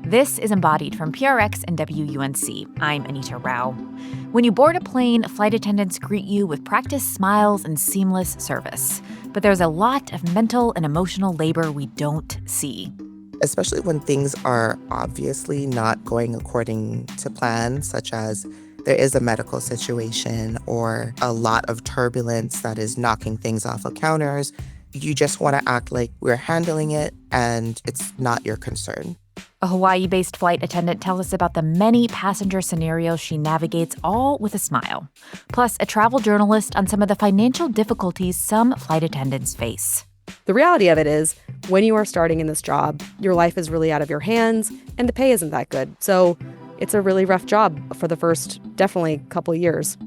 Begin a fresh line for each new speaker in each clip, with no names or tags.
This is Embodied from PRX and WUNC. I'm Anita Rao. When you board a plane, flight attendants greet you with practiced smiles and seamless service. But there's a lot of mental and emotional labor we don't see.
Especially when things are obviously not going according to plan, such as there is a medical situation or a lot of turbulence that is knocking things off of counters. You just want to act like we're handling it and it's not your concern.
A Hawaii-based flight attendant tells us about the many passenger scenarios she navigates, all with a smile. Plus, a travel journalist on some of the financial difficulties some flight attendants face.
The reality of it is, when you are starting in this job, your life is really out of your hands and the pay isn't that good. So it's a really rough job for the first, definitely, couple years.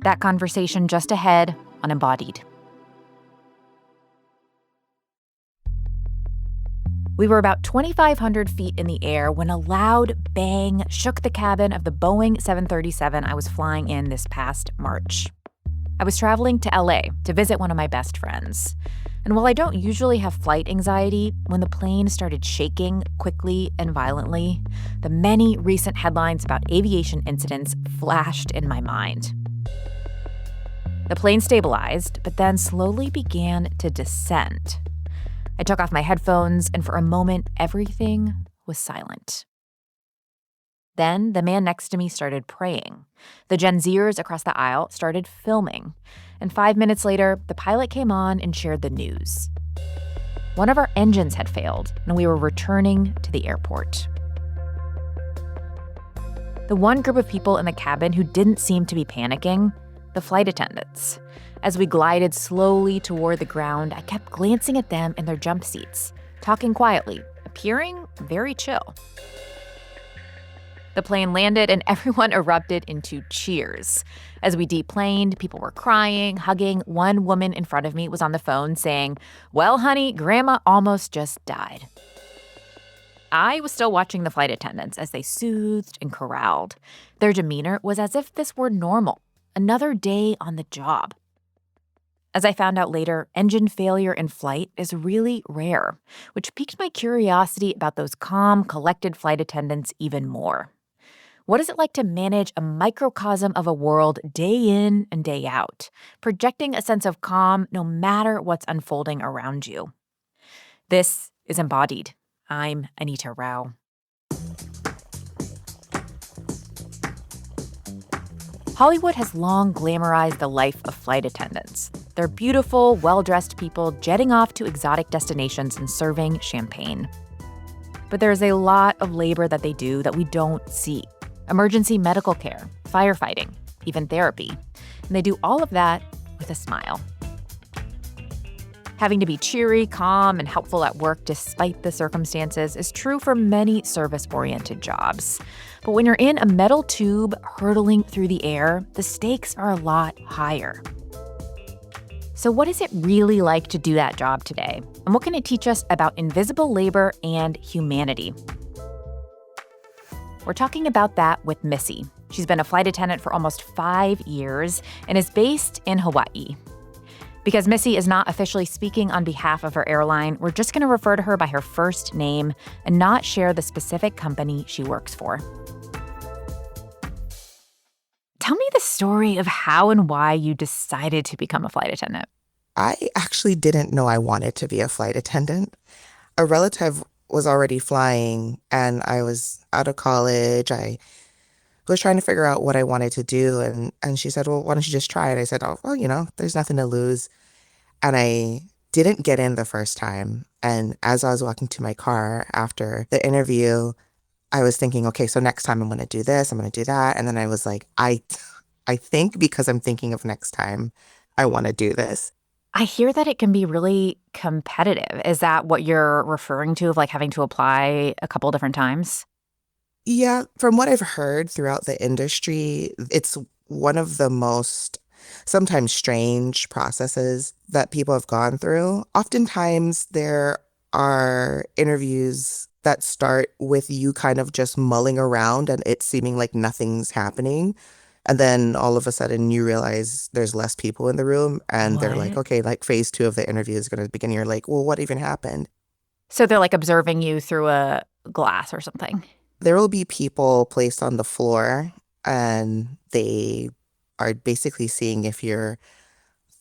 That conversation just ahead on Embodied. We were about 2,500 feet in the air when a loud bang shook the cabin of the Boeing 737 I was flying in this past March. I was traveling to LA to visit one of my best friends. And while I don't usually have flight anxiety, when the plane started shaking quickly and violently, the many recent headlines about aviation incidents flashed in my mind. The plane stabilized, but then slowly began to descend. I took off my headphones, and for a moment, everything was silent. Then the man next to me started praying. The Gen Zers across the aisle started filming. And 5 minutes later, the pilot came on and shared the news. One of our engines had failed, and we were returning to the airport. The one group of people in the cabin who didn't seem to be panicking, the flight attendants. As we glided slowly toward the ground, I kept glancing at them in their jump seats, talking quietly, appearing very chill. The plane landed and everyone erupted into cheers. As we deplaned, people were crying, hugging. One woman in front of me was on the phone saying, "Well, honey, Grandma almost just died." I was still watching the flight attendants as they soothed and corralled. Their demeanor was as if this were normal, another day on the job. As I found out later, engine failure in flight is really rare, which piqued my curiosity about those calm, collected flight attendants even more. What is it like to manage a microcosm of a world day in and day out, projecting a sense of calm no matter what's unfolding around you? This is Embodied. I'm Anita Rao. Hollywood has long glamorized the life of flight attendants. They're beautiful, well-dressed people jetting off to exotic destinations and serving champagne. But there's a lot of labor that they do that we don't see. Emergency medical care, firefighting, even therapy. And they do all of that with a smile. Having to be cheery, calm, and helpful at work despite the circumstances is true for many service-oriented jobs. But when you're in a metal tube hurtling through the air, the stakes are a lot higher. So what is it really like to do that job today? And what can it teach us about invisible labor and humanity? We're talking about that with Missy. She's been a flight attendant for almost 5 years and is based in Hawaii. Because Missy is not officially speaking on behalf of her airline, we're just going to refer to her by her first name and not share the specific company she works for. Tell me the story of how and why you decided to become a flight attendant.
I actually didn't know I wanted to be a flight attendant. A relative was already flying and I was out of college. I was trying to figure out what I wanted to do. And she said, "Well, why don't you just try it?" I said, "Oh, well, there's nothing to lose." And I didn't get in the first time. And as I was walking to my car after the interview, I was thinking, okay, so next time I'm going to do this, I'm going to do that. And then I was like, I think because I'm thinking of next time, I want to do this.
I hear that it can be really competitive. Is that what you're referring to, of like having to apply a couple different times?
Yeah, from what I've heard throughout the industry, it's one of the most sometimes strange processes that people have gone through. Oftentimes there are interviews that start with you kind of just mulling around and it seeming like nothing's happening. And then all of a sudden you realize there's less people in the room and they're like, okay, like phase 2 of the interview is going to begin. You're like, well, what even happened?
So they're like observing you through a glass or something.
There will be people placed on the floor and they are basically seeing if you're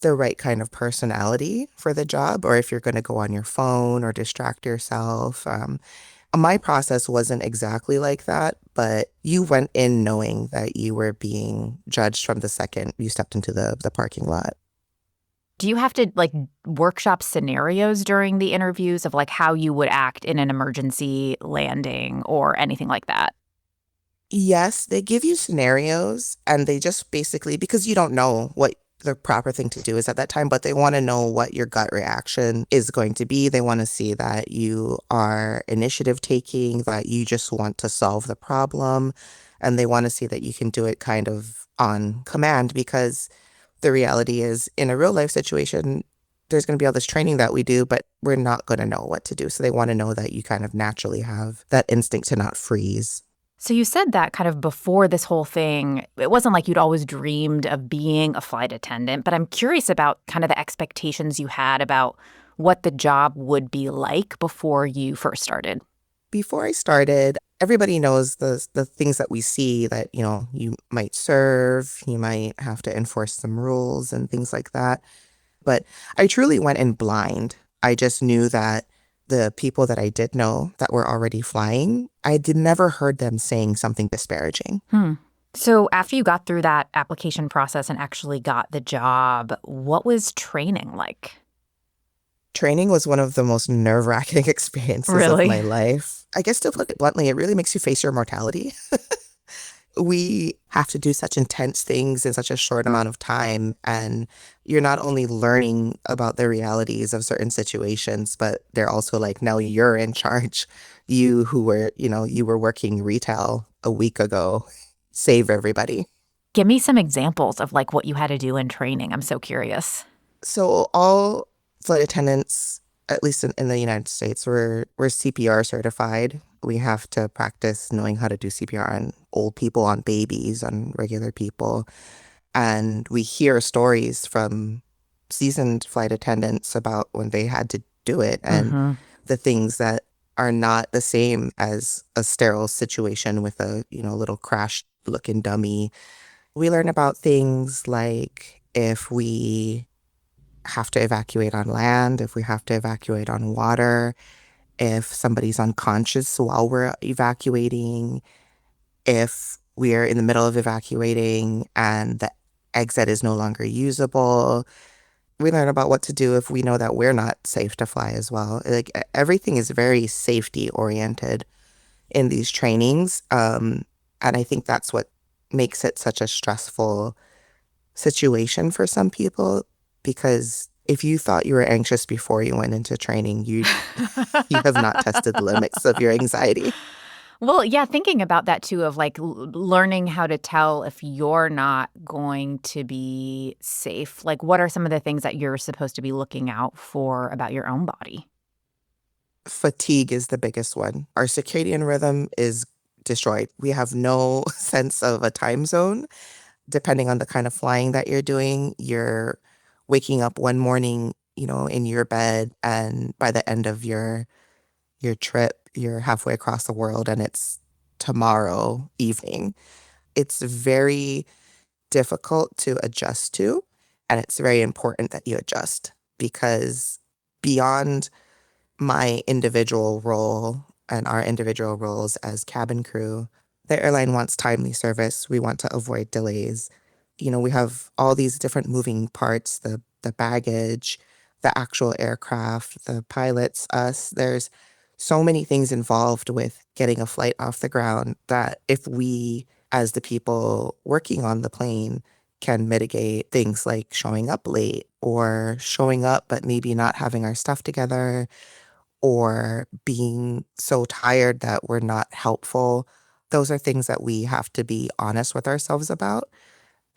the right kind of personality for the job or if you're going to go on your phone or distract yourself. My process wasn't exactly like that, but you went in knowing that you were being judged from the second you stepped into the parking lot.
Do you have to like workshop scenarios during the interviews of like how you would act in an emergency landing or anything like that?
Yes, they give you scenarios and they just basically, because you don't know what the proper thing to do is at that time, but they want to know what your gut reaction is going to be. They want to see that you are initiative taking, that you just want to solve the problem, and they want to see that you can do it kind of on command because the reality is in a real life situation, there's going to be all this training that we do, but we're not going to know what to do. So they want to know that you kind of naturally have that instinct to not freeze.
So you said that kind of before this whole thing, it wasn't like you'd always dreamed of being a flight attendant, but I'm curious about kind of the expectations you had about what the job would be like before you first started.
Before I started, everybody knows the things that we see that, you might serve, you might have to enforce some rules and things like that. But I truly went in blind. I just knew that the people that I did know that were already flying, I did never heard them saying something disparaging.
So after you got through that application process and actually got the job, what was training like?
Training was one of the most nerve-wracking experiences of
Really?
my life. I guess to put it bluntly, it really makes you face your mortality. We have to do such intense things in such a short amount of time. And you're not only learning about the realities of certain situations, but they're also like, now you're in charge. You who were, you were working retail a week ago, save everybody.
Give me some examples of like what you had to do in training. I'm so curious.
So all flight attendants, at least in the United States, we're CPR certified. We have to practice knowing how to do CPR on old people, on babies, on regular people. And we hear stories from seasoned flight attendants about when they had to do it and the things that are not the same as a sterile situation with a, little crash looking dummy. We learn about things like if we have to evacuate on land, if we have to evacuate on water, if somebody's unconscious while we're evacuating, if we're in the middle of evacuating and the exit is no longer usable. We learn about what to do if we know that we're not safe to fly as well. Like everything is very safety oriented in these trainings. And I think that's what makes it such a stressful situation for some people, because if you thought you were anxious before you went into training, you have not tested the limits of your anxiety.
Well, yeah, thinking about that too of like learning how to tell if you're not going to be safe. Like, what are some of the things that you're supposed to be looking out for about your own body?
Fatigue is the biggest one. Our circadian rhythm is destroyed. We have no sense of a time zone. Depending on the kind of flying that you're doing, you're waking up one morning, in your bed, and by the end of your trip, you're halfway across the world and it's tomorrow evening. It's very difficult to adjust to, and it's very important that you adjust because beyond my individual role and our individual roles as cabin crew, the airline wants timely service. We want to avoid delays. We have all these different moving parts, the baggage, the actual aircraft, the pilots, us. There's so many things involved with getting a flight off the ground that if we, as the people working on the plane, can mitigate things like showing up late or showing up but maybe not having our stuff together or being so tired that we're not helpful. Those are things that we have to be honest with ourselves about.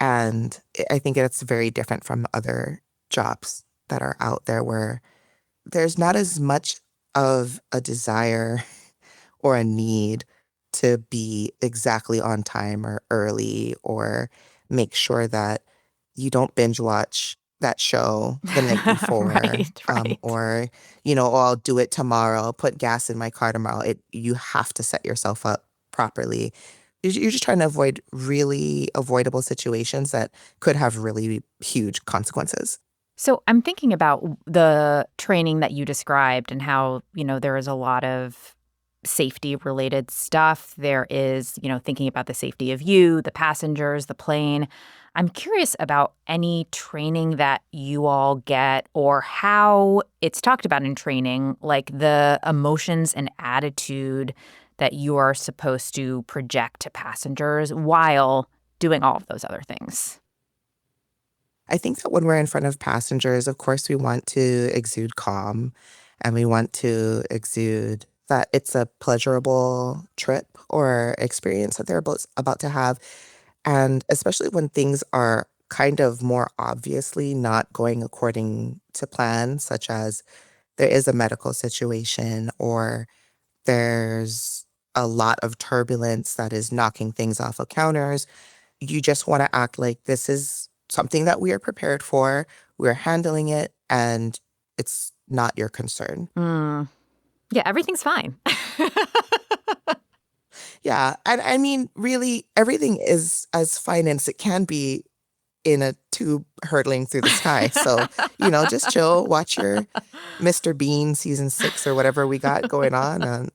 And I think it's very different from other jobs that are out there where there's not as much of a desire or a need to be exactly on time or early or make sure that you don't binge watch that show the night before.
Right.
Or, oh, I'll do it tomorrow. I'll put gas in my car tomorrow. You have to set yourself up properly. You're just trying to avoid really avoidable situations that could have really huge consequences.
So I'm thinking about the training that you described and how, there is a lot of safety related stuff. There is, thinking about the safety of you, the passengers, the plane. I'm curious about any training that you all get or how it's talked about in training, like the emotions and attitude that you are supposed to project to passengers while doing all of those other things.
I think that when we're in front of passengers, of course, we want to exude calm and we want to exude that it's a pleasurable trip or experience that they're about to have. And especially when things are kind of more obviously not going according to plan, such as there is a medical situation or there's a lot of turbulence that is knocking things off of counters, you just want to act like this is something that we are prepared for, we're handling it, and it's not your concern.
Yeah, everything's fine.
Yeah, and I mean, really, everything is as fine as it can be in a tube hurtling through the sky. So, just chill, watch your Mr. Bean season 6 or whatever we got going on.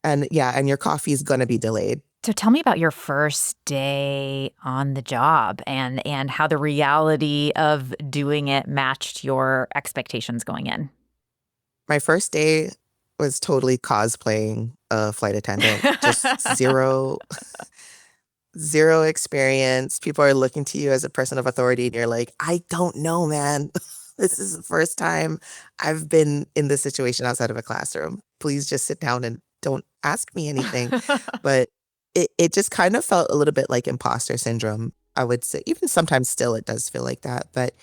And yeah, and your coffee's gonna be delayed.
So tell me about your first day on the job and how the reality of doing it matched your expectations going in.
My first day was totally cosplaying a flight attendant. Just zero experience. People are looking to you as a person of authority, and you're like, I don't know, man. This is the first time I've been in this situation outside of a classroom. Please just sit down and don't ask me anything. But it just kind of felt a little bit like imposter syndrome, I would say. Even sometimes still it does feel like that. But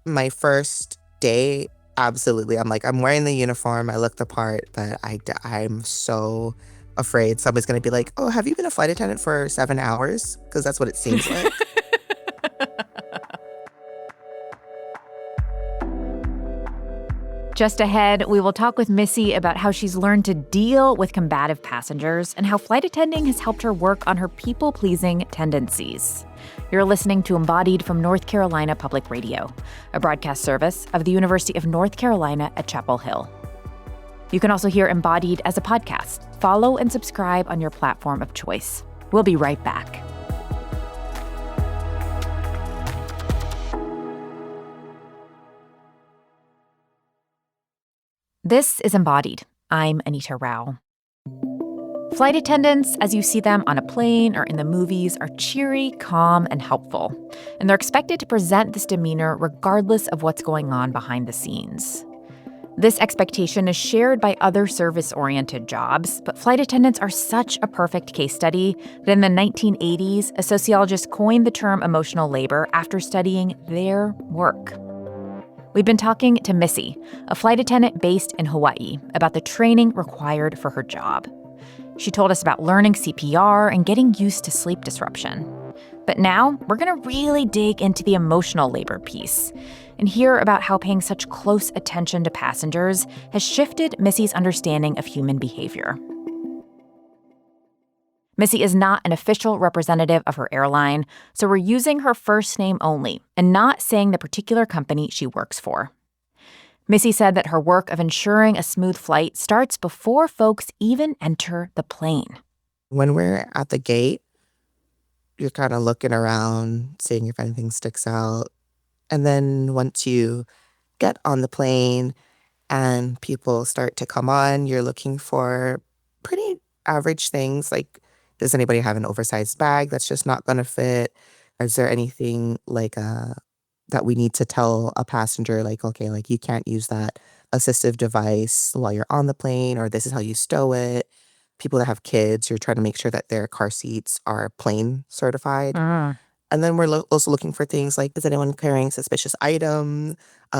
my first day, absolutely. I'm like, I'm wearing the uniform. I look the part, but I'm so afraid somebody's going to be like, oh, have you been a flight attendant for 7 hours? Because that's what it seems like.
Just ahead, we will talk with Missy about how she's learned to deal with combative passengers and how flight attending has helped her work on her people-pleasing tendencies. You're listening to Embodied from North Carolina Public Radio, a broadcast service of the University of North Carolina at Chapel Hill. You can also hear Embodied as a podcast. Follow and subscribe on your platform of choice. We'll be right back. This is Embodied. I'm Anita Rao. Flight attendants, as you see them on a plane or in the movies, are cheery, calm, and helpful. And they're expected to present this demeanor regardless of what's going on behind the scenes. This expectation is shared by other service-oriented jobs, but flight attendants are such a perfect case study that in the 1980s, a sociologist coined the term emotional labor after studying their work. We've been talking to Missy, a flight attendant based in Hawaii, about the training required for her job. She told us about learning CPR and getting used to sleep disruption. But now we're going to really dig into the emotional labor piece and hear about how paying such close attention to passengers has shifted Missy's understanding of human behavior. Missy is not an official representative of her airline, so we're using her first name only and not saying the particular company she works for. Missy said that her work of ensuring a smooth flight starts before folks even enter the plane.
When we're at the gate, you're kind of looking around, seeing if anything sticks out. And then once you get on the plane and people start to come on, you're looking for pretty average things like, does anybody have an oversized bag that's just not going to fit? Is there anything like that we need to tell a passenger, like, okay, like you can't use that assistive device while you're on the plane, or this is how you stow it. People that have kids, you're trying to make sure that their car seats are plane certified. And then we're also looking for things like, is anyone carrying suspicious items?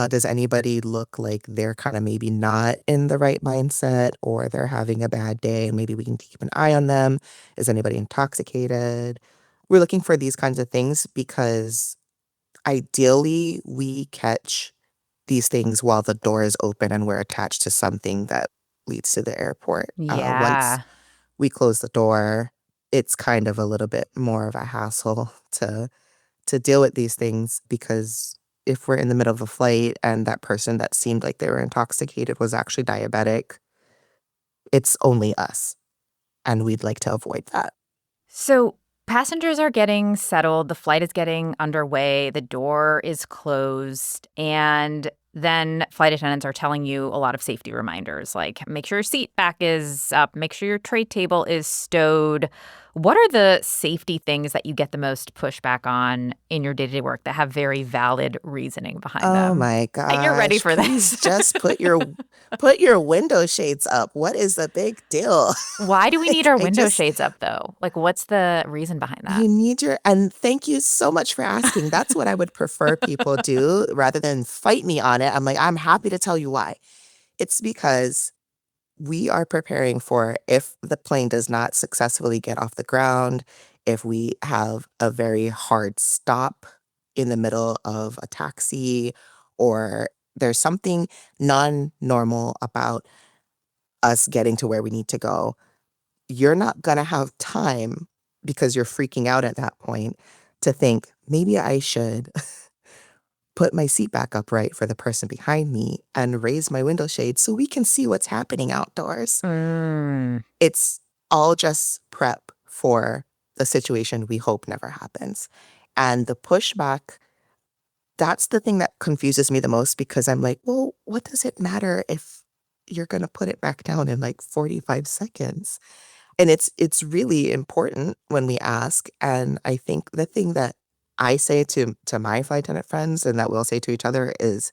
Does anybody look like they're kind of maybe not in the right mindset or they're having a bad day and maybe we can keep an eye on them? Is anybody intoxicated? We're looking for these kinds of things because ideally we catch these things while the door is open and we're attached to something that leads to the airport.
Yeah.
we close the door. It's kind of a little bit more of a hassle to deal with these things because if we're in the middle of a flight and that person that seemed like they were intoxicated was actually diabetic, it's only us, and we'd like to avoid that.
So passengers are getting settled, the flight is getting underway, the door is closed, and then flight attendants are telling you a lot of safety reminders like make sure your seat back is up, make sure your tray table is stowed. What are the safety things that you get the most pushback on in your day-to-day work that have very valid reasoning behind
Oh
them?
my
You're ready
gosh,
for
please
this.
just put your window shades up. What is the big deal?
Why do we need
Like,
our
I
window
just
shades up, though? Like, what's the reason behind that?
you need your and thank you so much for asking. That's what I would prefer people do rather than fight me on it. I'm like, I'm happy to tell you why. It's because we are preparing for if the plane does not successfully get off the ground, if we have a very hard stop in the middle of a taxi, or there's something non-normal about us getting to where we need to go. You're not going to have time because you're freaking out at that point to think, maybe I should put my seat back upright for the person behind me and raise my window shade so we can see what's happening outdoors.
Mm.
It's all just prep for the situation we hope never happens. And the pushback, that's the thing that confuses me the most because I'm like, well, what does it matter if you're going to put it back down in like 45 seconds? And it's really important when we ask. And I think the thing that I say to my flight attendant friends and that we'll say to each other is,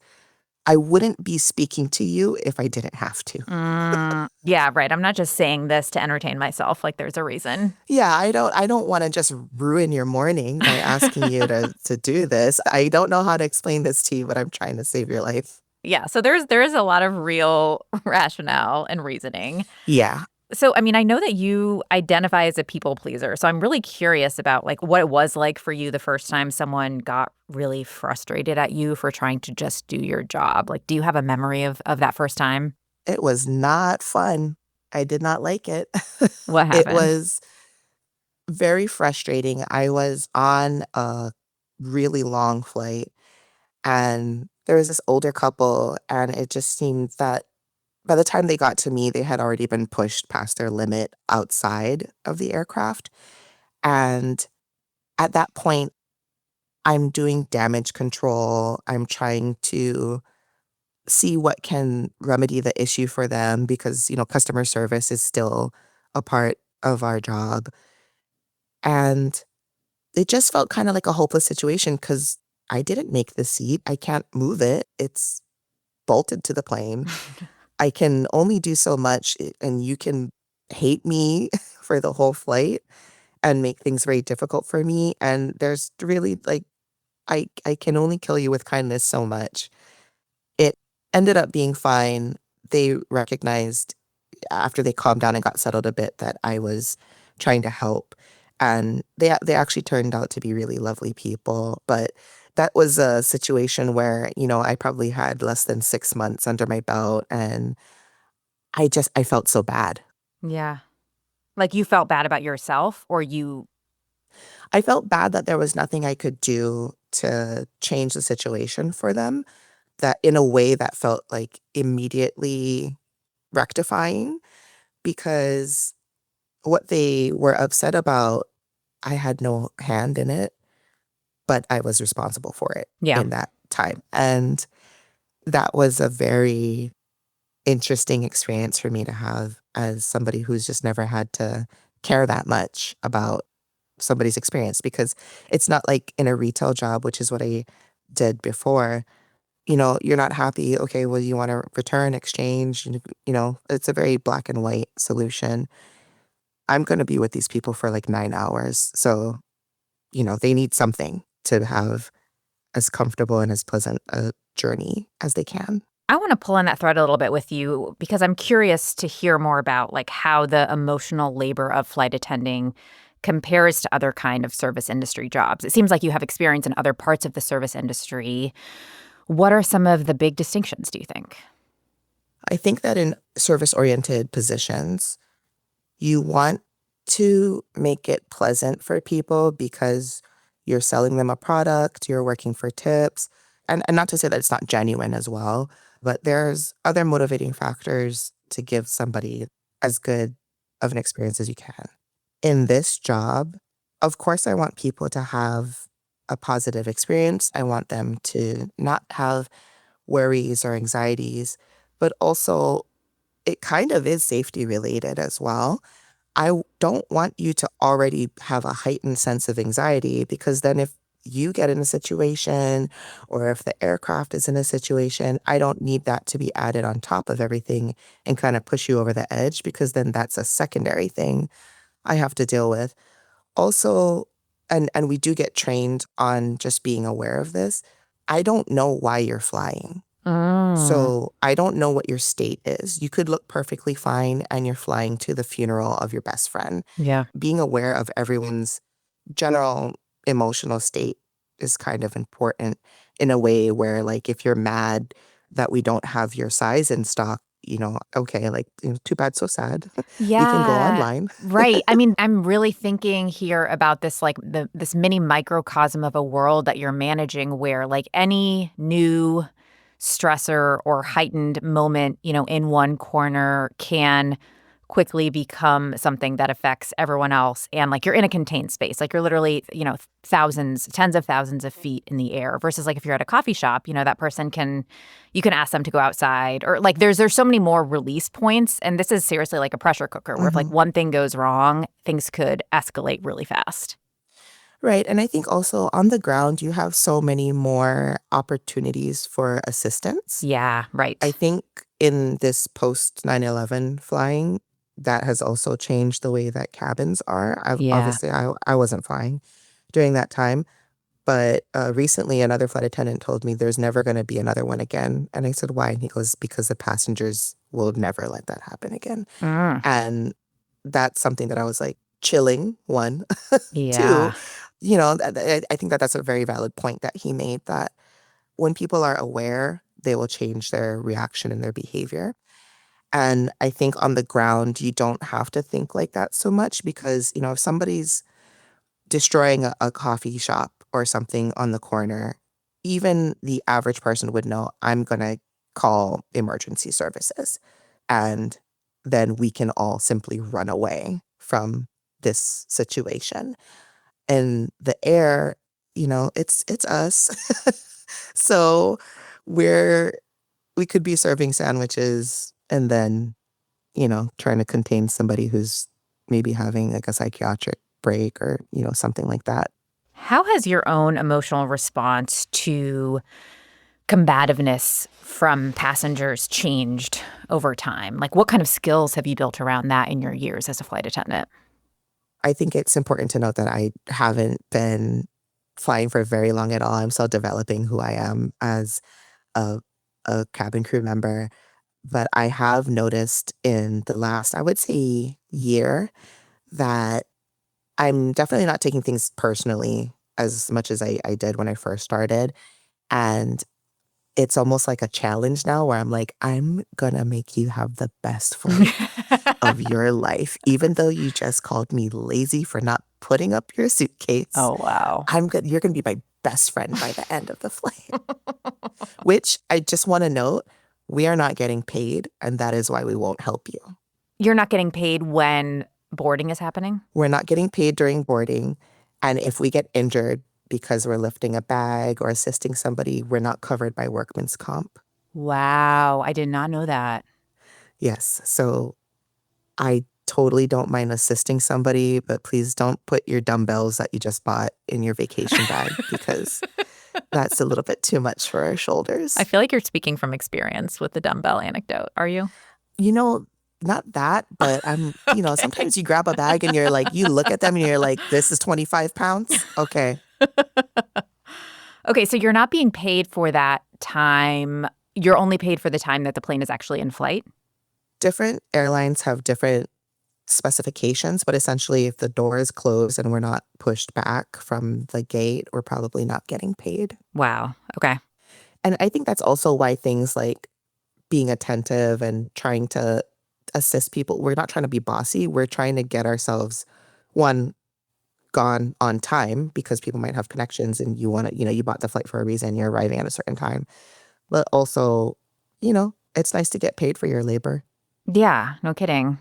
I wouldn't be speaking to you if I didn't have to.
Yeah, right. I'm not just saying this to entertain myself. Like, there's a reason.
Yeah, I don't want to just ruin your morning by asking you to do this. I don't know how to explain this to you, but I'm trying to save your life.
Yeah, so there is a lot of real rationale and reasoning.
Yeah.
So, I mean, I know that you identify as a people pleaser. So I'm really curious about like what it was like for you the first time someone got really frustrated at you for trying to just do your job. Like, do you have a memory of that first time?
It was not fun. I did not like it.
What
It
happened?
was very frustrating. I was on a really long flight and there was this older couple and it just seemed that by the time they got to me, they had already been pushed past their limit outside of the aircraft. And at that point, I'm doing damage control. I'm trying to see what can remedy the issue for them because, customer service is still a part of our job. And it just felt kind of like a hopeless situation because I didn't make the seat. I can't move it. It's bolted to the plane. I can only do so much, and you can hate me for the whole flight and make things very difficult for me. And there's really like I can only kill you with kindness so much. It ended up being fine. They recognized after they calmed down and got settled a bit that I was trying to help. And they actually turned out to be really lovely people. But that was a situation where, I probably had less than 6 months under my belt and I felt so bad.
Yeah. Like you felt bad about yourself or you.
I felt bad that there was nothing I could do to change the situation for them, that in a way that felt like immediately rectifying, because what they were upset about, I had no hand in it, but I was responsible for it
Yeah.
in that time. And that was a very interesting experience for me to have as somebody who's just never had to care that much about somebody's experience, because it's not like in a retail job, which is what I did before. You're not happy. Okay, well, you want to return, exchange, it's a very black and white solution. I'm going to be with these people for like 9 hours. So, they need something to have as comfortable and as pleasant a journey as they can.
I want to pull on that thread a little bit with you because I'm curious to hear more about like how the emotional labor of flight attending compares to other kind of service industry jobs. It seems like you have experience in other parts of the service industry. What are some of the big distinctions, do you think?
I think that in service-oriented positions, You want to make it pleasant for people because you're selling them a product, you're working for tips. And not to say that it's not genuine as well, but there's other motivating factors to give somebody as good of an experience as you can. In this job, of course, I want people to have a positive experience. I want them to not have worries or anxieties, but also it kind of is safety related as well. Don't want you to already have a heightened sense of anxiety because then if you get in a situation or if the aircraft is in a situation, I don't need that to be added on top of everything and kind of push you over the edge because then that's a secondary thing I have to deal with. Also, and we do get trained on just being aware of this. I don't know why you're flying.
Mm.
So I don't know what your state is. You could look perfectly fine and you're flying to the funeral of your best friend.
Yeah.
Being aware of everyone's general emotional state is kind of important in a way where, like, if you're mad that we don't have your size in stock, okay, like, too bad, so sad. You can go
Yeah.
online.
Right. I mean, I'm really thinking here about this, like this mini microcosm of a world that you're managing where like any new stressor or heightened moment, in one corner can quickly become something that affects everyone else. And like you're in a contained space, like you're literally, thousands, tens of thousands of feet in the air versus like if you're at a coffee shop, that person you can ask them to go outside or like there's so many more release points. And this is seriously like a pressure cooker where if like
Mhm.
one thing goes wrong, things could escalate really fast.
Right. And I think also on the ground, you have so many more opportunities for assistance.
Yeah,
I
right.
think in this post 9/11 flying, that has also changed the way that cabins are.
Yeah.
Obviously, I wasn't flying during that time, but recently another flight attendant told me there's never going to be another one again. And I said, why? And he goes, because the passengers will never let that happen again.
Mm,
And that's something that I was like, chilling, one. Two,
yeah.
I think that that's a very valid point that he made that when people are aware, they will change their reaction and their behavior. And I think on the ground, you don't have to think like that so much because, if somebody's destroying a coffee shop or something on the corner, even the average person would know I'm going to call emergency services. And then we can all simply run away from this situation. In the air, it's us. So we're we could be serving sandwiches and then, trying to contain somebody who's maybe having like a psychiatric break or, something like that.
How has your own emotional response to combativeness from passengers changed over time? Like, what kind of skills have you built around that in your years as a flight attendant?
I think it's important to note that I haven't been flying for very long at all. I'm still developing who I am as a, a cabin crew member. But I have noticed in the last, I would say, year that I'm definitely not taking things personally as much as I did when I first started. And it's almost like a challenge now where I'm like, I'm gonna make you have the best flight of your life. Even though you just called me lazy for not putting up your suitcase,
Oh, wow.
you're gonna be my best friend by the end of the flight. Which I just want to note, we are not getting paid, and that is why we won't help you.
You're not getting paid when boarding is happening?
We're not getting paid during boarding. And if we get injured because we're lifting a bag or assisting somebody, we're not covered by workman's comp.
Wow, I did not know that.
Yes. So I totally don't mind assisting somebody, but please don't put your dumbbells that you just bought in your vacation bag because that's a little bit too much for our shoulders.
I feel like you're speaking from experience with the dumbbell anecdote. Are you?
You know, Not that, but
Okay.
sometimes you grab a bag and you're like, you look at them and you're like, this is 25 pounds. Okay.
Okay, so you're not being paid for that time. You're only paid for the time that the plane is actually in flight?
Different airlines have different specifications, but essentially, if the door is closed and we're not pushed back from the gate, we're probably not getting paid.
Wow. Okay.
And I think that's also why things like being attentive and trying to assist people. We're not trying to be bossy. We're trying to get ourselves, one, gone on time because people might have connections and you want to, you bought the flight for a reason. You're arriving at a certain time. But also, it's nice to get paid for your labor.
Yeah, no kidding.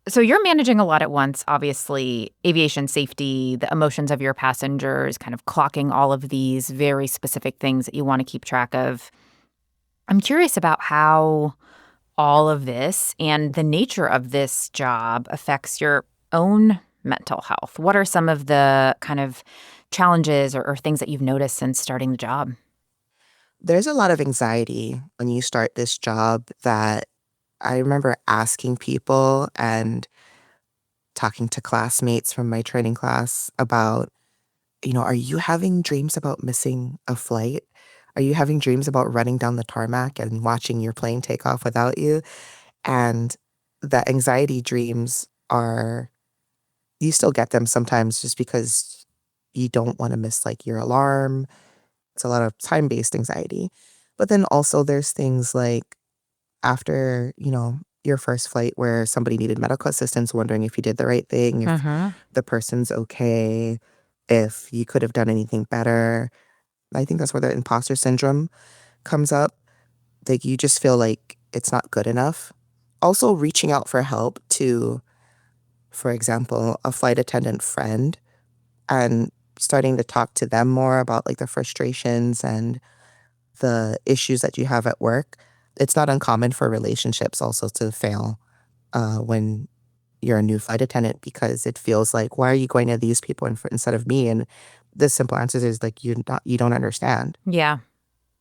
So you're managing a lot at once, obviously, aviation safety, the emotions of your passengers, kind of clocking all of these very specific things that you want to keep track of. I'm curious about how all of this and the nature of this job affects your own mental health. What are some of the kind of challenges or things that you've noticed since starting the job?
There's a lot of anxiety when you start this job that I remember asking people and talking to classmates from my training class about, are you having dreams about missing a flight? Are you having dreams about running down the tarmac and watching your plane take off without you? And the anxiety dreams you still get them sometimes just because you don't want to miss like your alarm. It's a lot of time-based anxiety. But then also there's things like after, your first flight where somebody needed medical assistance, wondering if you did the right thing, if
Mm-hmm.
the person's okay, if you could have done anything better. I think that's where the imposter syndrome comes up. Like you just feel like it's not good enough. Also reaching out for help to, for example, a flight attendant friend and starting to talk to them more about like the frustrations and the issues that you have at work. It's not uncommon for relationships also to fail when you're a new flight attendant because it feels like, why are you going to these people instead of me? And the simple answer is like, you don't understand.
Yeah.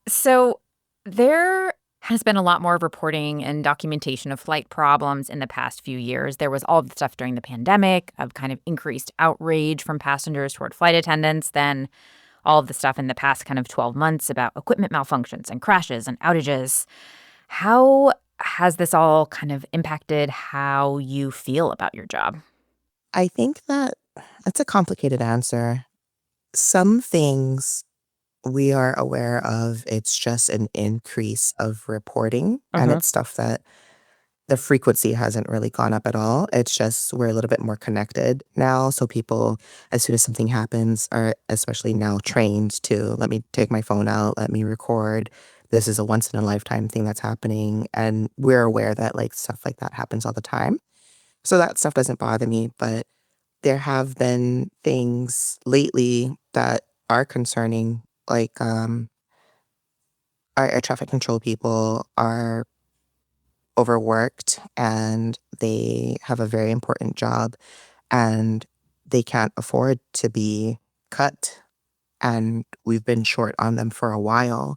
So there has been a lot more reporting and documentation of flight problems in the past few years. There was all the stuff during the pandemic of kind of increased outrage from passengers toward flight attendants. Then all of the stuff in the past kind of 12 months about equipment malfunctions and crashes and outages. How has this all kind of impacted how you feel about your job?
I think that's a complicated answer. Some things we are aware of, it's just an increase of reporting, and
Mm-hmm.
it's stuff that the frequency hasn't really gone up at all. It's just we're a little bit more connected now. So people, as soon as something happens, are especially now trained to let me take my phone out, let me record. This is a once in a lifetime thing that's happening. And we're aware that like stuff like that happens all the time. So that stuff doesn't bother me. But there have been things lately that are concerning, like our air traffic control people are overworked and they have a very important job and they can't afford to be cut. And we've been short on them for a while.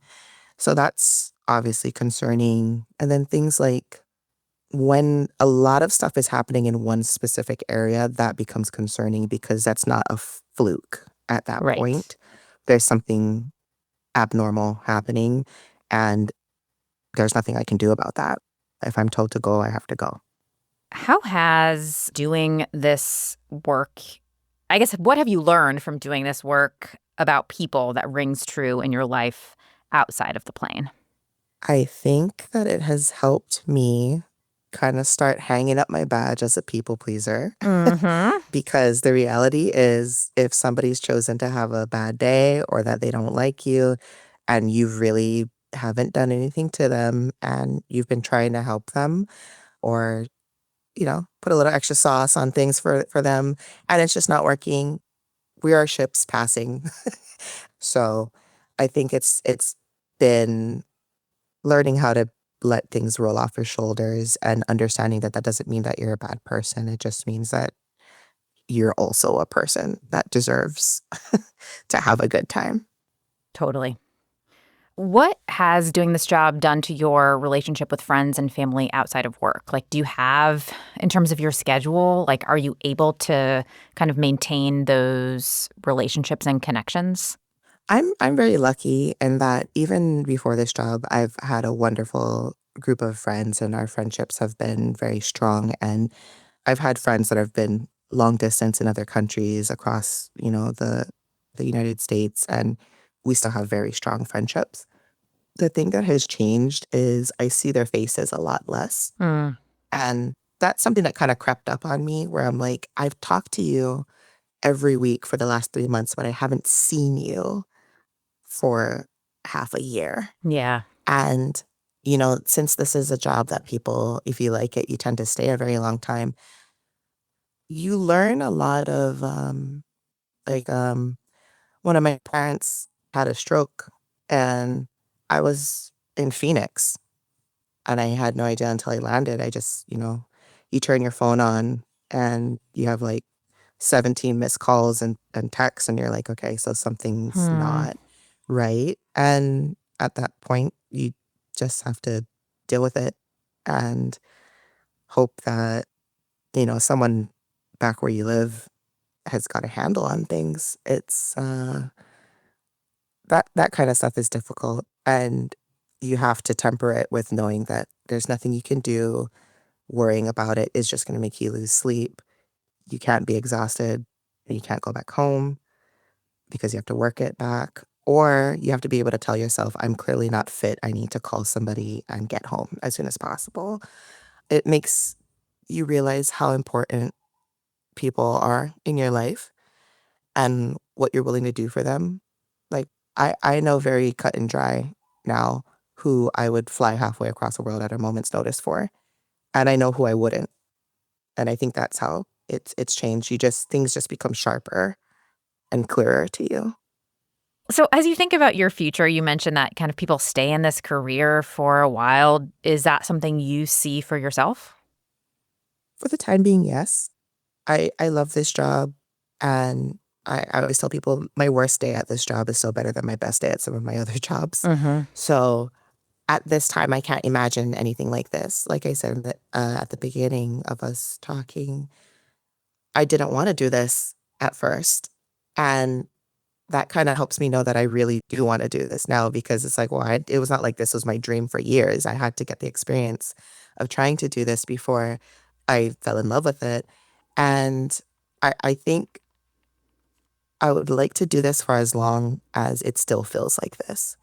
So that's obviously concerning. And then things like when a lot of stuff is happening in one specific area, that becomes concerning because that's not a fluke at that
Right.
point. There's something abnormal happening and there's nothing I can do about that. If I'm told to go, I have to go.
How has doing this work, I guess, what have you learned from doing this work about people that rings true in your life outside of the plane?
I think that it has helped me kind of start hanging up my badge as a people pleaser
Mm-hmm.
because the reality is if somebody's chosen to have a bad day or that they don't like you and you really haven't done anything to them and you've been trying to help them or put a little extra sauce on things for them and it's just not working, we are ships passing. So I think it's been learning how to let things roll off your shoulders and understanding that that doesn't mean that you're a bad person. It just means that you're also a person that deserves to have a good time.
Totally. What has doing this job done to your relationship with friends and family outside of work? Like, do you have, in terms of your schedule, like, are you able to kind of maintain those relationships and connections?
I'm very lucky in that even before this job, I've had a wonderful group of friends and our friendships have been very strong. And I've had friends that have been long distance in other countries across, the United States, and we still have very strong friendships. The thing that has changed is I see their faces a lot less.
Mm.
And that's something that kind of crept up on me where I'm like, I've talked to you every week for the last 3 months, but I haven't seen you for half a year.
Yeah.
And, you know, since this is a job that people, if you like it, you tend to stay a very long time, you learn a lot of, like, one of my parents had a stroke and I was in Phoenix and I had no idea until I landed. I just, you turn your phone on and you have like 17 missed calls and texts, and you're like, okay, so something's
Hmm.
not right. And at that point, you just have to deal with it and hope that, someone back where you live has got a handle on things. It's that kind of stuff is difficult, and you have to temper it with knowing that there's nothing you can do. Worrying about it is just going to make you lose sleep. You can't be exhausted and you can't go back home because you have to work it back. Or you have to be able to tell yourself, I'm clearly not fit. I need to call somebody and get home as soon as possible. It makes you realize how important people are in your life and what you're willing to do for them. Like, I know very cut and dry now who I would fly halfway across the world at a moment's notice for. And I know who I wouldn't. And I think that's how it's changed. Things just become sharper and clearer to you.
So as you think about your future, you mentioned that kind of people stay in this career for a while. Is that something you see for yourself?
For the time being, yes. I love this job, and I always tell people my worst day at this job is still better than my best day at some of my other jobs.
Mm-hmm.
So at this time, I can't imagine anything like this. Like I said at the beginning of us talking, I didn't want to do this at first. And that kind of helps me know that I really do want to do this now, because it's like, well, it was not like this was my dream for years. I had to get the experience of trying to do this before I fell in love with it. And I think I would like to do this for as long as it still feels like this,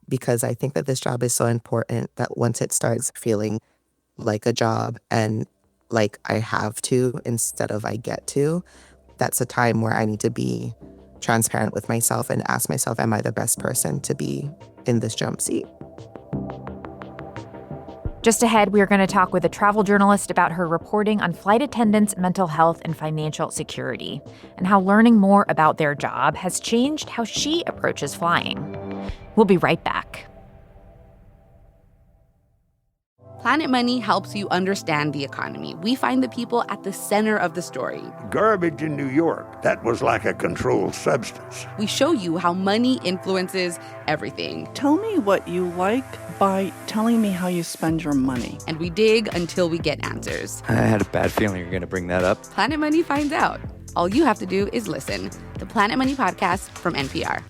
because I think that this job is so important that once it starts feeling like a job and like I have to instead of I get to, that's a time where I need to be transparent with myself and ask myself, am I the best person to be in this jump seat?
Just ahead, we are going to talk with a travel journalist about her reporting on flight attendants' mental health and financial security, and how learning more about their job has changed how she approaches flying. We'll be right back.
Planet Money helps you understand the economy. We find the people at the center of the story.
Garbage in New York, that was like a controlled substance.
We show you how money influences everything.
Tell me what you like by telling me how you spend your money.
And we dig until we get answers.
I had a bad feeling you were going to bring that up.
Planet Money finds out. All you have to do is listen. The Planet Money podcast from NPR.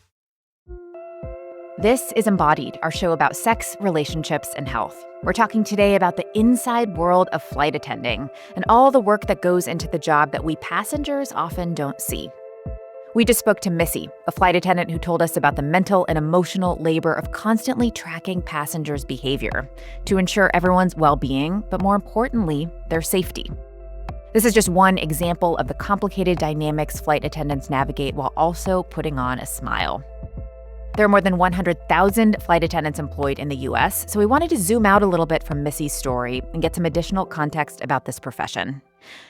This is Embodied, our show about sex, relationships, and health. We're talking today about the inside world of flight attending and all the work that goes into the job that we passengers often don't see. We just spoke to Missy, a flight attendant who told us about the mental and emotional labor of constantly tracking passengers' behavior to ensure everyone's well-being, but more importantly, their safety. This is just one example of the complicated dynamics flight attendants navigate while also putting on a smile. There are more than 100,000 flight attendants employed in the U.S., so we wanted to zoom out a little bit from Missy's story and get some additional context about this profession.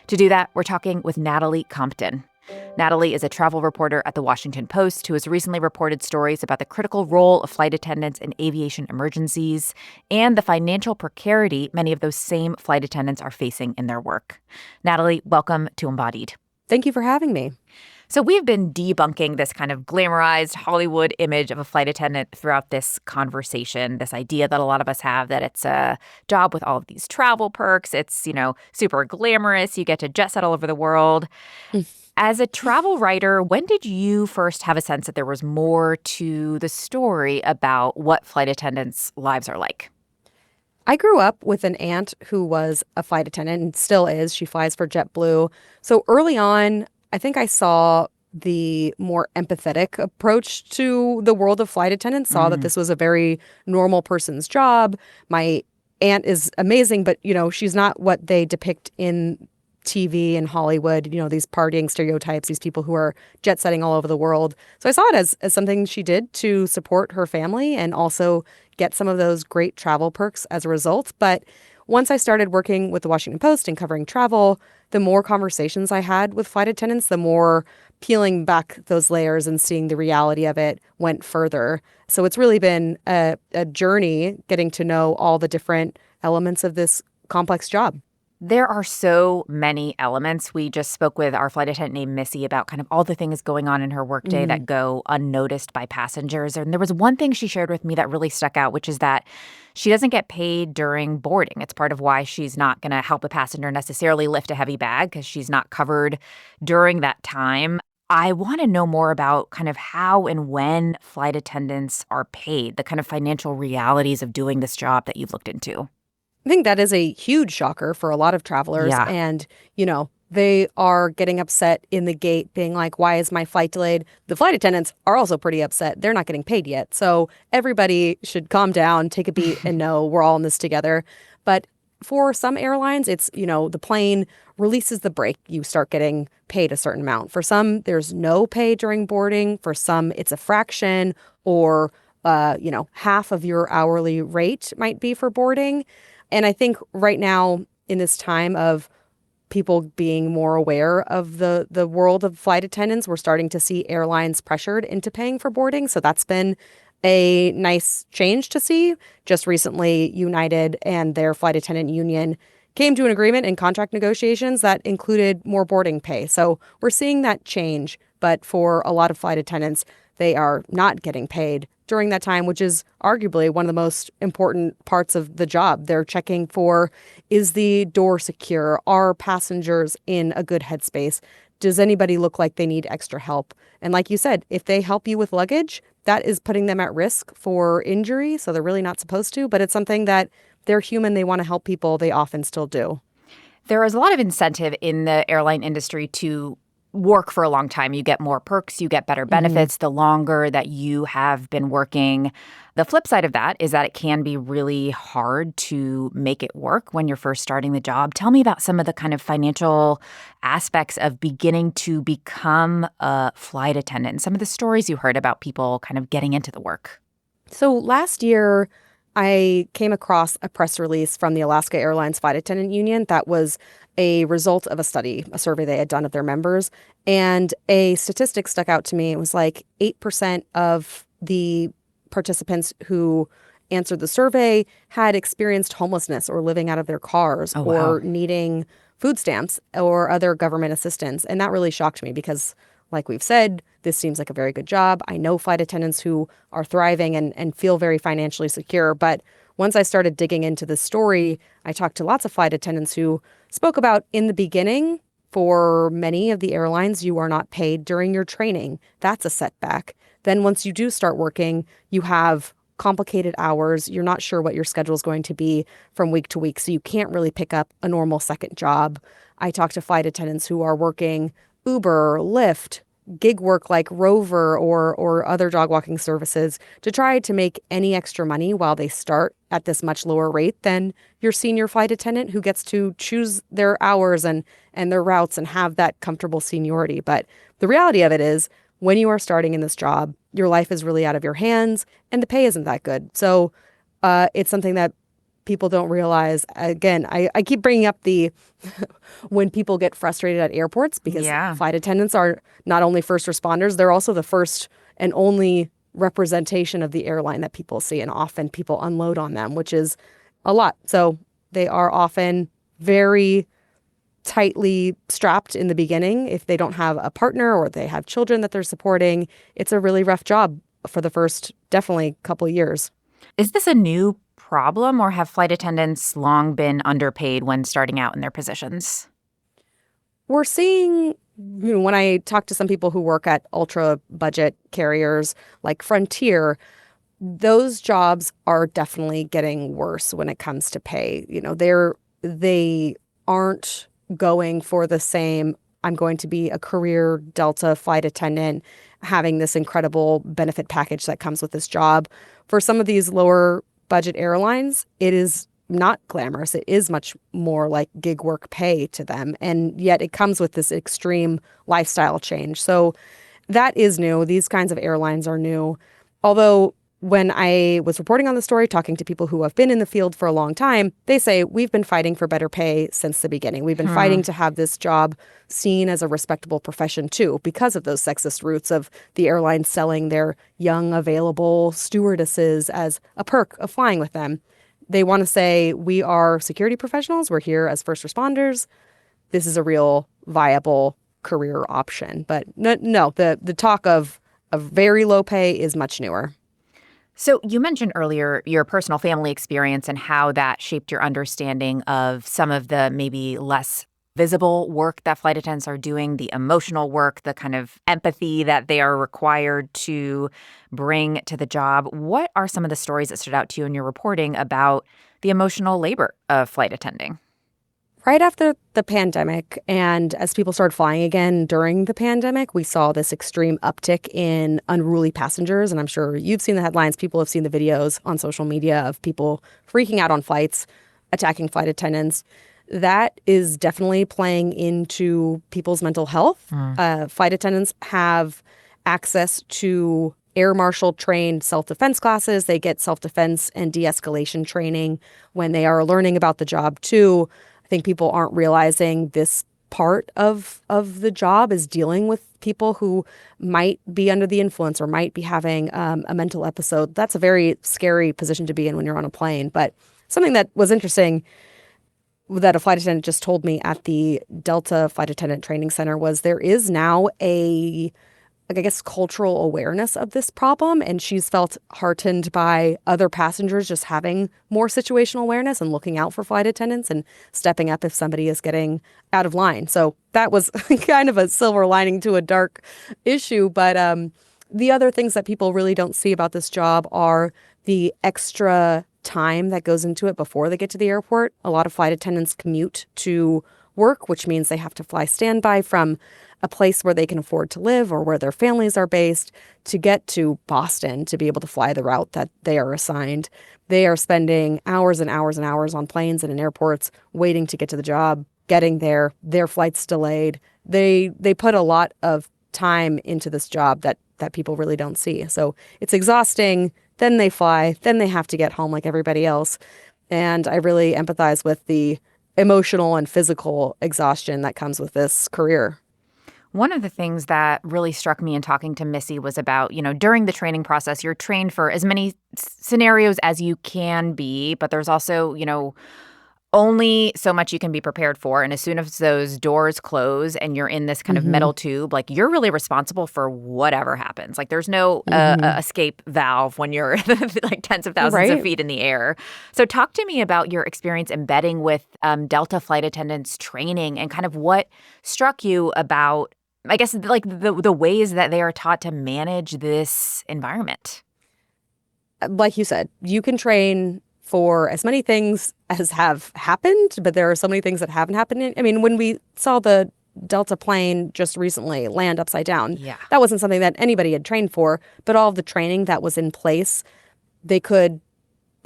To do that, we're talking with Natalie Compton. Natalie is a travel reporter at The Washington Post who has recently reported stories about the critical role of flight attendants in aviation emergencies and the financial precarity many of those same flight attendants are facing in their work. Natalie, welcome to Embodied.
Thank you for having me.
So we've been debunking this kind of glamorized Hollywood image of a flight attendant throughout this conversation, this idea that a lot of us have that it's a job with all of these travel perks. It's, super glamorous. You get to jet set all over the world. As a travel writer, when did you first have a sense that there was more to the story about what flight attendants' lives are like?
I grew up with an aunt who was a flight attendant and still is. She flies for JetBlue. So early on, I think I saw the more empathetic approach to the world of flight attendants, saw that this was a very normal person's job. My aunt is amazing, but, she's not what they depict in TV and Hollywood, these partying stereotypes, these people who are jet setting all over the world. So I saw it as something she did to support her family and also get some of those great travel perks as a result. But once I started working with the Washington Post and covering travel, the more conversations I had with flight attendants, the more peeling back those layers and seeing the reality of it went further. So it's really been a journey getting to know all the different elements of this complex job.
There are so many elements. We just spoke with our flight attendant named Missy about kind of all the things going on in her workday that go unnoticed by passengers. And there was one thing she shared with me that really stuck out, which is that she doesn't get paid during boarding. It's part of why she's not going to help a passenger necessarily lift a heavy bag because she's not covered during that time. I want to know more about kind of how and when flight attendants are paid, the kind of financial realities of doing this job that you've looked into.
I think that is a huge shocker for a lot of travelers.
Yeah.
And, they are getting upset in the gate being like, why is my flight delayed? The flight attendants are also pretty upset. They're not getting paid yet. So everybody should calm down, take a beat and know we're all in this together. But for some airlines, it's, the plane releases the brake. You start getting paid a certain amount. For some, there's no pay during boarding. For some, it's a fraction or, half of your hourly rate might be for boarding. And I think right now in this time of people being more aware of the world of flight attendants, we're starting to see airlines pressured into paying for boarding. So that's been a nice change to see. Just recently, United and their flight attendant union came to an agreement in contract negotiations that included more boarding pay. So we're seeing that change. But for a lot of flight attendants, they are not getting paid during that time, which is arguably one of the most important parts of the job. They're checking for, is the door secure? Are passengers in a good headspace? Does anybody look like they need extra help? And like you said, if they help you with luggage, that is putting them at risk for injury. So they're really not supposed to, but it's something that they're human. They want to help people. They often still do.
There is a lot of incentive in the airline industry to work for a long time. You get more perks, you get better benefits the longer that you have been working. The flip side of that is that it can be really hard to make it work when you're first starting the job. Tell me about some of the kind of financial aspects of beginning to become a flight attendant and some of the stories you heard about people kind of getting into the work.
So last year, I came across a press release from the Alaska Airlines Flight Attendant Union that was a result of a study, a survey they had done of their members. And a statistic stuck out to me. It was like 8% of the participants who answered the survey had experienced homelessness or living out of their cars or needing food stamps or other government assistance. And that really shocked me because, like we've said, this seems like a very good job. I know flight attendants who are thriving and feel very financially secure. But once I started digging into this story, I talked to lots of flight attendants who spoke about in the beginning, for many of the airlines, you are not paid during your training. That's a setback. Then once you do start working, you have complicated hours. You're not sure what your schedule is going to be from week to week. So you can't really pick up a normal second job. I talked to flight attendants who are working Uber, Lyft, gig work like Rover or other dog walking services to try to make any extra money while they start at this much lower rate than your senior flight attendant who gets to choose their hours and their routes and have that comfortable seniority. But the reality of it is when you are starting in this job, your life is really out of your hands and the pay isn't that good. So it's something that people don't realize. Again, I keep bringing up the when people get frustrated at airports because flight attendants are not only first responders, they're also the first and only representation of the airline that people see. And often people unload on them, which is a lot. So they are often very tightly strapped in the beginning. If they don't have a partner or they have children that they're supporting, it's a really rough job for the first definitely couple of years.
Is this a new problem, or have flight attendants long been underpaid when starting out in their positions?
We're seeing, when I talk to some people who work at ultra budget carriers like Frontier, those jobs are definitely getting worse when it comes to pay. They aren't going for the same, I'm going to be a career Delta flight attendant, having this incredible benefit package that comes with this job. For some of these lower budget airlines, it is not glamorous. It is much more like gig work pay to them. And yet it comes with this extreme lifestyle change. So that is new. These kinds of airlines are new. Although when I was reporting on the story, talking to people who have been in the field for a long time, they say we've been fighting for better pay since the beginning. We've been fighting to have this job seen as a respectable profession, too, because of those sexist roots of the airline selling their young, available stewardesses as a perk of flying with them. They want to say we are security professionals. We're here as first responders. This is a real viable career option. But no, the talk of very low pay is much newer.
So you mentioned earlier your personal family experience and how that shaped your understanding of some of the maybe less visible work that flight attendants are doing, the emotional work, the kind of empathy that they are required to bring to the job. What are some of the stories that stood out to you in your reporting about the emotional labor of flight attending?
Right after the pandemic, and as people started flying again during the pandemic, we saw this extreme uptick in unruly passengers. And I'm sure you've seen the headlines. People have seen the videos on social media of people freaking out on flights, attacking flight attendants. That is definitely playing into people's mental health. Flight attendants have access to air marshal trained self-defense classes. They get self-defense and de-escalation training when they are learning about the job, too. I think people aren't realizing this part of the job is dealing with people who might be under the influence or might be having a mental episode. That's a very scary position to be in when you're on a plane. But something that was interesting that a flight attendant just told me at the Delta Flight Attendant Training Center was there is now cultural awareness of this problem. And she's felt heartened by other passengers just having more situational awareness and looking out for flight attendants and stepping up if somebody is getting out of line. So that was kind of a silver lining to a dark issue. But the other things that people really don't see about this job are the extra time that goes into it before they get to the airport. A lot of flight attendants commute to work, which means they have to fly standby from a place where they can afford to live or where their families are based to get to Boston to be able to fly the route that they are assigned. They are spending hours and hours and hours on planes and in airports waiting to get to the job, getting there, their flight's delayed. They put a lot of time into this job that people really don't see. So it's exhausting. Then they fly. Then they have to get home like everybody else. And I really empathize with the emotional and physical exhaustion that comes with this career.
One of the things that really struck me in talking to Missy was about, during the training process, you're trained for as many scenarios as you can be, but there's also, only so much you can be prepared for. And as soon as those doors close and you're in this kind of metal tube, like you're really responsible for whatever happens. Like there's no escape valve when you're like tens of thousands of feet in the air. So talk to me about your experience embedding with Delta flight attendants training and kind of what struck you about, I guess, like the ways that they are taught to manage this environment.
Like you said, you can train for as many things as have happened, but there are so many things that haven't happened. I mean, when we saw the Delta plane just recently land upside down, that wasn't something that anybody had trained for, but all of the training that was in place, they could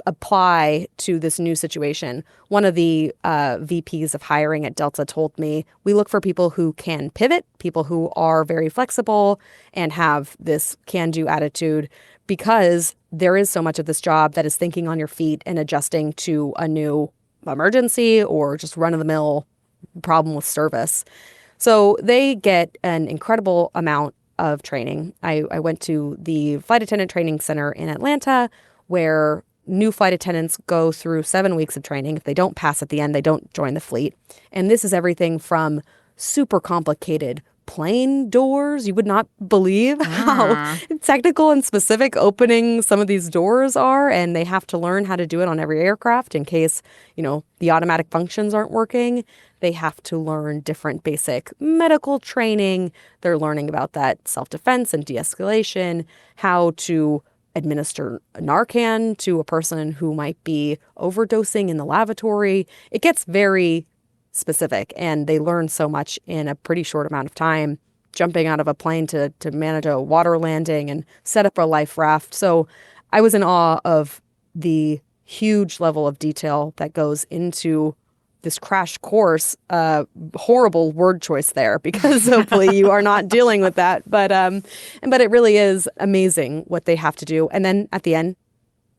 apply to this new situation. One of the VPs of hiring at Delta told me, we look for people who can pivot, people who are very flexible and have this can-do attitude, because there is so much of this job that is thinking on your feet and adjusting to a new emergency or just run-of-the-mill problem with service. So they get an incredible amount of training. I went to the Flight Attendant Training Center in Atlanta, where new flight attendants go through 7 weeks of training. If they don't pass at the end, they don't join the fleet. And this is everything from super complicated plane doors. You would not believe how technical and specific opening some of these doors are. And they have to learn how to do it on every aircraft in case, the automatic functions aren't working. They have to learn different basic medical training. They're learning about that self-defense and de-escalation, how to administer Narcan to a person who might be overdosing in the lavatory. It gets very specific, and they learn so much in a pretty short amount of time, jumping out of a plane to manage a water landing and set up a life raft. So I was in awe of the huge level of detail that goes into this crash course. Horrible word choice there, because hopefully you are not dealing with that. But it really is amazing what they have to do. And then at the end,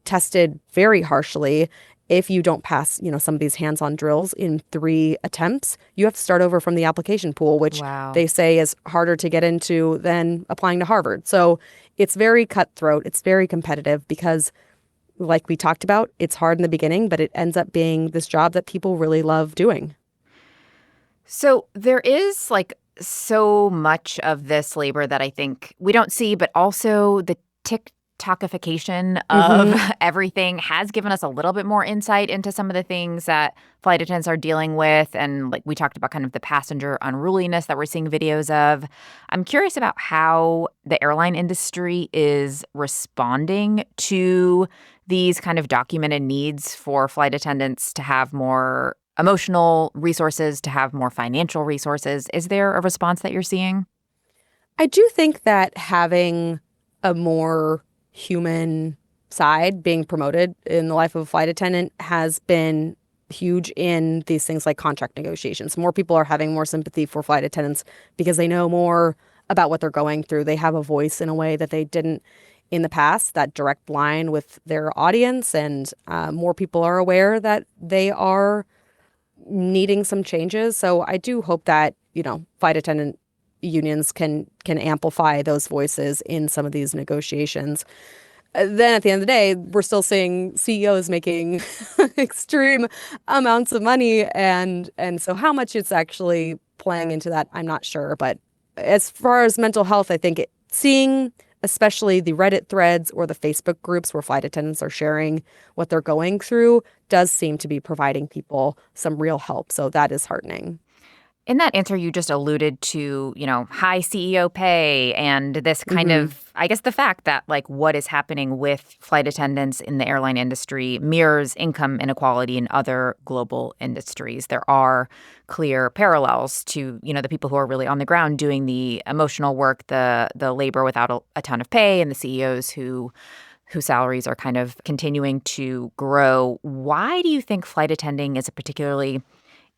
tested very harshly. If you don't pass, some of these hands-on drills in 3 attempts, you have to start over from the application pool, which they say is harder to get into than applying to Harvard. So it's very cutthroat. It's very competitive because, like we talked about, it's hard in the beginning, but it ends up being this job that people really love doing.
So there is so much of this labor that I think we don't see, but also the TikTokification of everything has given us a little bit more insight into some of the things that flight attendants are dealing with. And we talked about kind of the passenger unruliness that we're seeing videos of. I'm curious about how the airline industry is responding to these kind of documented needs for flight attendants to have more emotional resources, to have more financial resources. Is there a response that you're seeing?
I do think that having a more human side being promoted in the life of a flight attendant has been huge in these things like contract negotiations. More people are having more sympathy for flight attendants because they know more about what they're going through. They have a voice in a way that they didn't in the past, that direct line with their audience, and more people are aware that they are needing some changes. So I do hope that, flight attendant unions can amplify those voices in some of these negotiations. Then at the end of the day, we're still seeing CEOs making extreme amounts of money. And so how much it's actually playing into that, I'm not sure. But as far as mental health, I think seeing especially the Reddit threads or the Facebook groups where flight attendants are sharing what they're going through does seem to be providing people some real help. So that is heartening.
In that answer, you just alluded to, high CEO pay and this kind of, I guess, the fact that what is happening with flight attendants in the airline industry mirrors income inequality in other global industries. There are clear parallels to, the people who are really on the ground doing the emotional work, the labor without a ton of pay, and the CEOs whose salaries are kind of continuing to grow. Why do you think flight attending is a particularly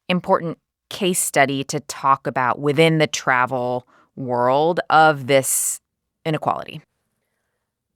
important case study to talk about within the travel world of this inequality?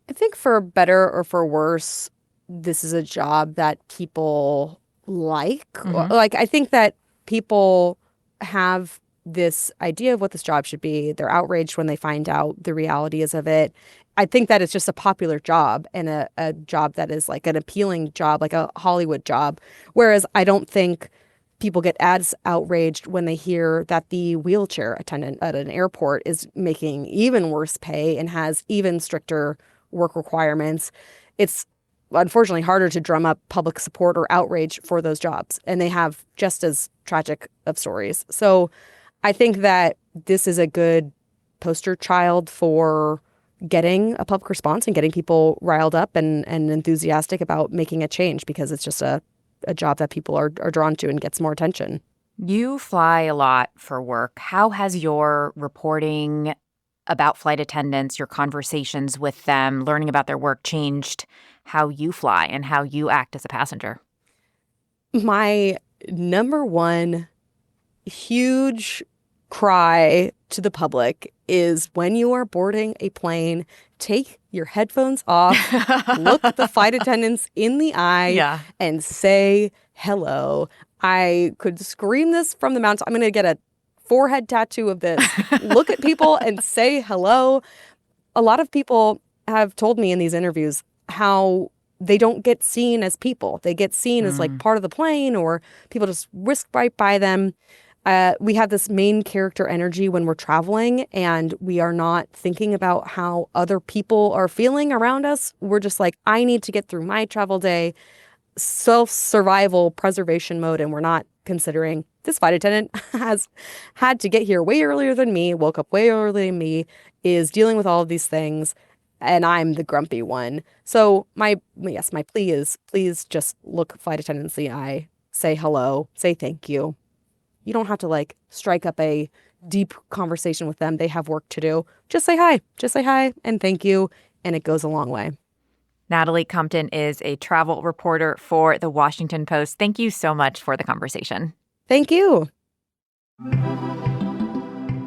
I think for better or for worse, this is a job that people like. I think that people have this idea of what this job should be. They're outraged when they find out the realities of it. I think that it's just a popular job and a job that is an appealing job, like a Hollywood job. Whereas I don't think people get as outraged when they hear that the wheelchair attendant at an airport is making even worse pay and has even stricter work requirements. It's unfortunately harder to drum up public support or outrage for those jobs, and they have just as tragic of stories. So I think that this is a good poster child for getting a public response and getting people riled up and enthusiastic about making a change, because it's just a job that people are drawn to and gets more attention.
You fly a lot for work. How has your reporting about flight attendants, your conversations with them, learning about their work changed how you fly and how you act as a passenger?
My number one huge cry to the public is when you are boarding a plane, take your headphones off, look the flight attendants in the eye, and say hello. I could scream this from the mountains. I'm going to get a forehead tattoo of this. Look at people and say hello. A lot of people have told me in these interviews how they don't get seen as people. They get seen as part of the plane, or people just whisk right by them. We have this main character energy when we're traveling, and we are not thinking about how other people are feeling around us. We're just I need to get through my travel day, self-survival preservation mode, and we're not considering this flight attendant has had to get here way earlier than me, woke up way earlier than me, is dealing with all of these things, and I'm the grumpy one. So my plea is, please just look flight attendants in the eye, say hello, say thank you. You don't have to strike up a deep conversation with them. They have work to do. Just say hi and thank you. And it goes a long way.
Natalie Compton is a travel reporter for The Washington Post. Thank you so much for the conversation.
Thank you.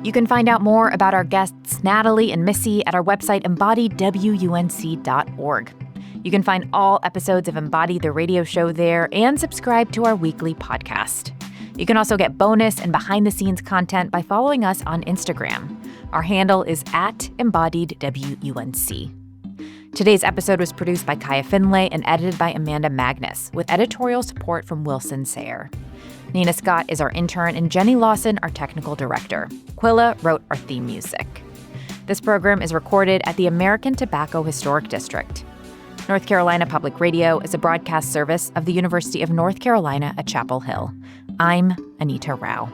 You can find out more about our guests, Natalie and Missy, at our website, embodiedwunc.org. You can find all episodes of Embodied, the radio show, there and subscribe to our weekly podcast. You can also get bonus and behind-the-scenes content by following us on Instagram. Our handle is @embodiedwunc. Today's episode was produced by Kaya Finlay and edited by Amanda Magnus, with editorial support from Wilson Sayer. Nina Scott is our intern, and Jenny Lawson, our technical director. Quilla wrote our theme music. This program is recorded at the American Tobacco Historic District. North Carolina Public Radio is a broadcast service of the University of North Carolina at Chapel Hill. I'm Anita Rao.